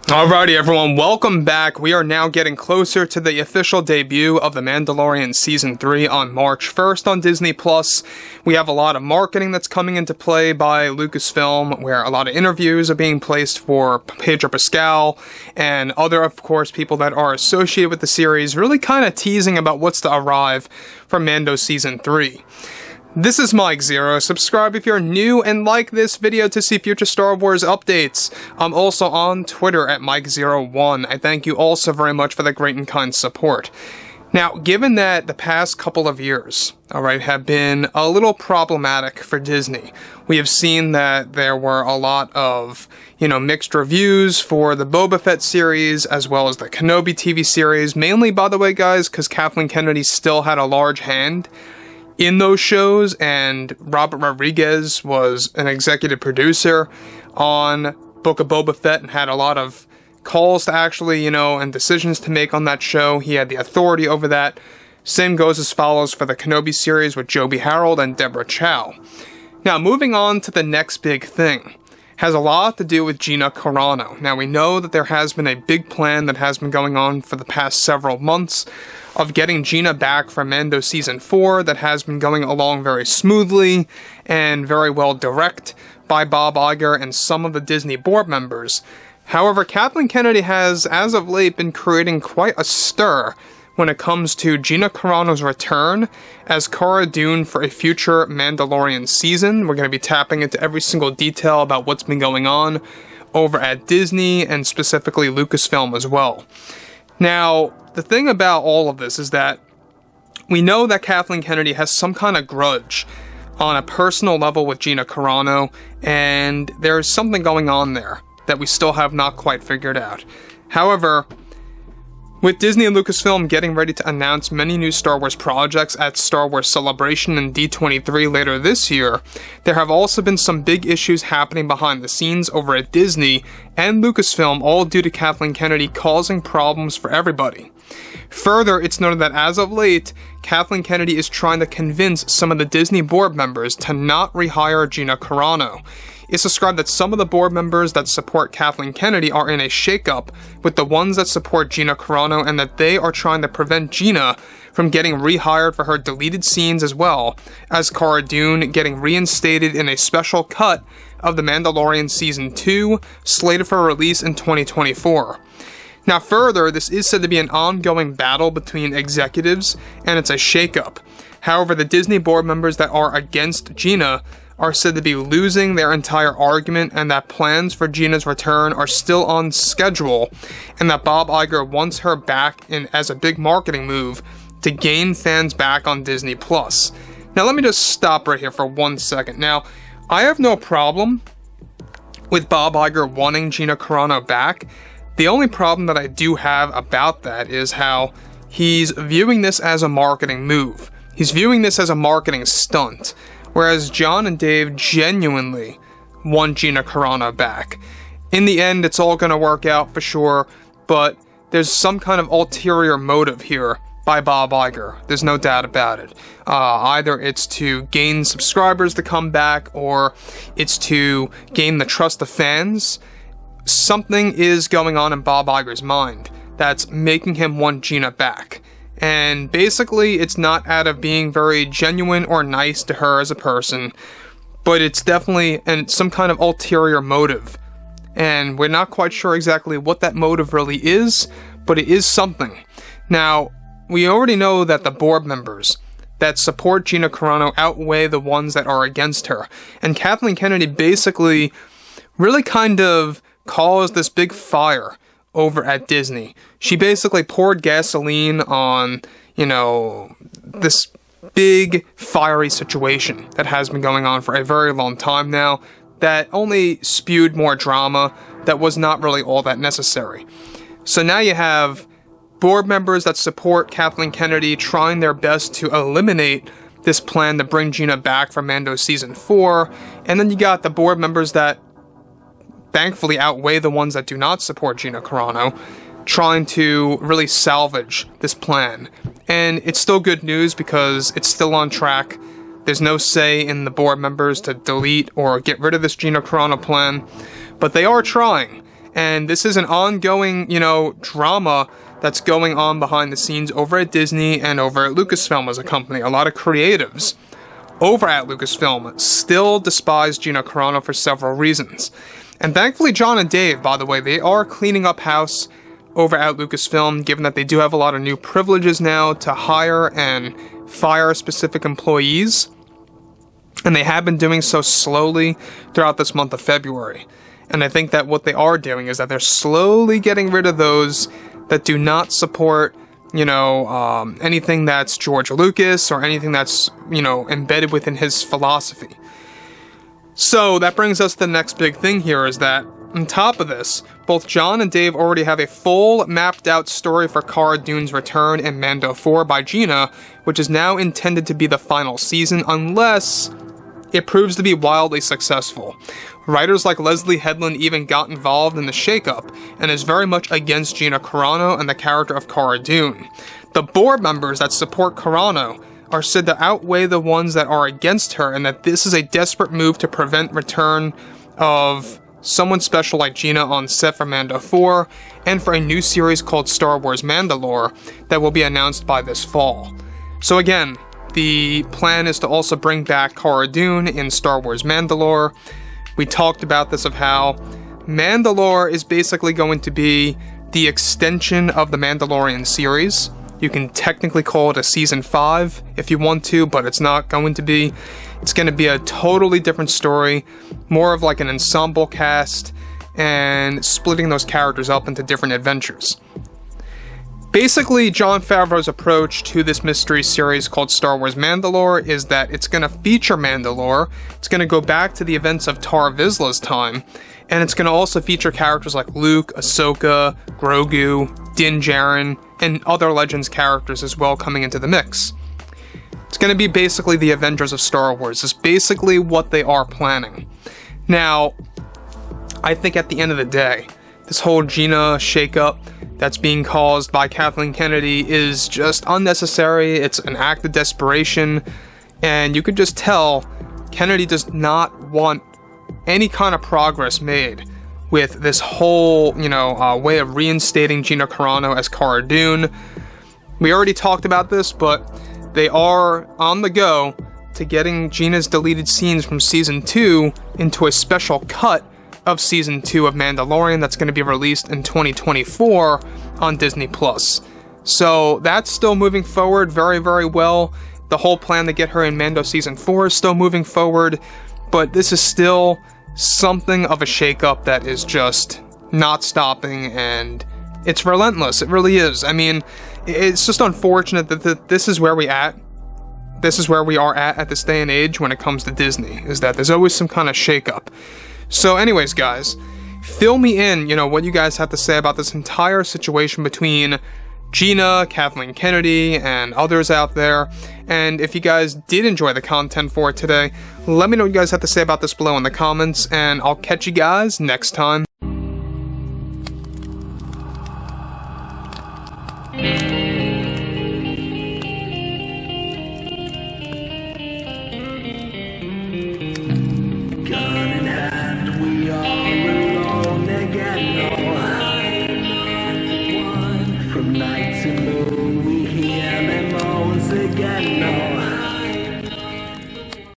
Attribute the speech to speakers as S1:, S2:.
S1: Alrighty everyone, welcome back. We are now getting closer to the official debut of The Mandalorian Season 3 on March 1st on Disney+. We have a lot of marketing that's coming into play by Lucasfilm, where a lot of interviews are being placed for Pedro Pascal and other, of course, people that are associated with the series, really kind of teasing about what's to arrive for Mando Season 3. This is Mike Zero. Subscribe if you're new and like this video to see future Star Wars updates. I'm also on Twitter at Mike01. I thank you all so very much for the great and kind support. Now, given that the past couple of years, have been a little problematic for Disney, we have seen that there were a lot of, mixed reviews for the Boba Fett series, as well as the Kenobi TV series, mainly, by the way, guys, because Kathleen Kennedy still had a large hand in those shows, and Robert Rodriguez was an executive producer on Book of Boba Fett and had a lot of calls to actually, and decisions to make on that show. He had the authority over that. Same goes as follows for the Kenobi series with Joby Harold and Deborah Chow. Now, moving on to the next big thing. Has a lot to do with Gina Carano. Now, we know that there has been a big plan that has been going on for the past several months of getting Gina back for Mando Season 4 that has been going along very smoothly and very well direct by Bob Iger and some of the Disney board members. However, Kathleen Kennedy has, as of late, been creating quite a stir when it comes to Gina Carano's return as Cara Dune for a future Mandalorian season. We're going to be tapping into every single detail about what's been going on over at Disney and specifically Lucasfilm as well. Now, the thing about all of this is that we know that Kathleen Kennedy has some kind of grudge on a personal level with Gina Carano, and there's something going on there that we still have not quite figured out. However, with Disney and Lucasfilm getting ready to announce many new Star Wars projects at Star Wars Celebration and D23 later this year, there have also been some big issues happening behind the scenes over at Disney and Lucasfilm, all due to Kathleen Kennedy causing problems for everybody. Further, it's noted that as of late, Kathleen Kennedy is trying to convince some of the Disney board members to not rehire Gina Carano. It's described that some of the board members that support Kathleen Kennedy are in a shakeup with the ones that support Gina Carano, and that they are trying to prevent Gina from getting rehired for her deleted scenes, as well as Cara Dune getting reinstated in a special cut of The Mandalorian Season 2, slated for release in 2024. Now further, this is said to be an ongoing battle between executives, and it's a shakeup. However, the Disney board members that are against Gina are said to be losing their entire argument, and that plans for Gina's return are still on schedule, and that Bob Iger wants her back in as a big marketing move to gain fans back on Disney+. Now let me just stop right here for 1 second. Now, I have no problem with Bob Iger wanting Gina Carano back. The only problem that I do have about that is how he's viewing this as a marketing move. He's viewing this as a marketing stunt, whereas John and Dave genuinely want Gina Carano back. In the end, it's all going to work out for sure, but there's some kind of ulterior motive here by Bob Iger. There's no doubt about it. Either it's to gain subscribers to come back, or it's to gain the trust of fans. Something is going on in Bob Iger's mind that's making him want Gina back. And basically, it's not out of being very genuine or nice to her as a person, but it's definitely some kind of ulterior motive. And we're not quite sure exactly what that motive really is, but it is something. Now, we already know that the board members that support Gina Carano outweigh the ones that are against her. And Kathleen Kennedy basically really kind of caused this big fire over at Disney. She basically poured gasoline on, this big fiery situation that has been going on for a very long time now, that only spewed more drama that was not really all that necessary. So now you have board members that support Kathleen Kennedy trying their best to eliminate this plan to bring Gina back for Mando Season 4, and then you got the board members that thankfully outweigh the ones that do not support Gina Carano, trying to really salvage this plan. And it's still good news because it's still on track. There's no say in the board members to delete or get rid of this Gina Carano plan, but they are trying. And this is an ongoing, drama that's going on behind the scenes over at Disney and over at Lucasfilm as a company. A lot of creatives over at Lucasfilm still despise Gina Carano for several reasons. And thankfully, John and Dave, by the way, they are cleaning up house over at Lucasfilm, given that they do have a lot of new privileges now to hire and fire specific employees. And they have been doing so slowly throughout this month of February. And I think that what they are doing is that they're slowly getting rid of those that do not support, anything that's George Lucas or anything that's, embedded within his philosophy. So that brings us to the next big thing here is that on top of this, both John and Dave already have a full mapped out story for Cara Dune's return in Mando 4 by Gina, which is now intended to be the final season unless it proves to be wildly successful. Writers like Leslie Headland even got involved in the shakeup and is very much against Gina Carano and the character of Cara Dune. The board members that support Carano are said to outweigh the ones that are against her, and that this is a desperate move to prevent return of someone special like Gina on set for Mando 4 and for a new series called Star Wars Mandalore that will be announced by this fall. So again, the plan is to also bring back Cara Dune in Star Wars Mandalore. We talked about this of how Mandalore is basically going to be the extension of the Mandalorian series. You can technically call it a season 5 if you want to, but it's not going to be. It's going to be a totally different story, more of like an ensemble cast, and splitting those characters up into different adventures. Basically, Jon Favreau's approach to this mystery series called Star Wars Mandalore is that it's going to feature Mandalore, it's going to go back to the events of Tar Vizsla's time, and it's going to also feature characters like Luke, Ahsoka, Grogu, Din Djarin, and other Legends characters as well coming into the mix. It's going to be basically the Avengers of Star Wars. It's basically what they are planning. Now, I think at the end of the day, this whole Gina shakeup that's being caused by Kathleen Kennedy is just unnecessary. It's an act of desperation, and you could just tell Kennedy does not want any kind of progress made with this whole, way of reinstating Gina Carano as Cara Dune. We already talked about this, but they are on the go to getting Gina's deleted scenes from Season 2 into a special cut of Season 2 of Mandalorian that's going to be released in 2024 on Disney+. So that's still moving forward very, very well. The whole plan to get her in Mando Season 4 is still moving forward, but this is still something of a shakeup that is just not stopping, and it's relentless. It really is. I mean, it's just unfortunate that this is where we at. This is where we are at this day and age when it comes to Disney, is that there's always some kind of shakeup. So anyways, guys, fill me in, what you guys have to say about this entire situation between Gina, Kathleen Kennedy, and others out there. And if you guys did enjoy the content for today, let me know what you guys have to say about this below in the comments, and I'll catch you guys next time.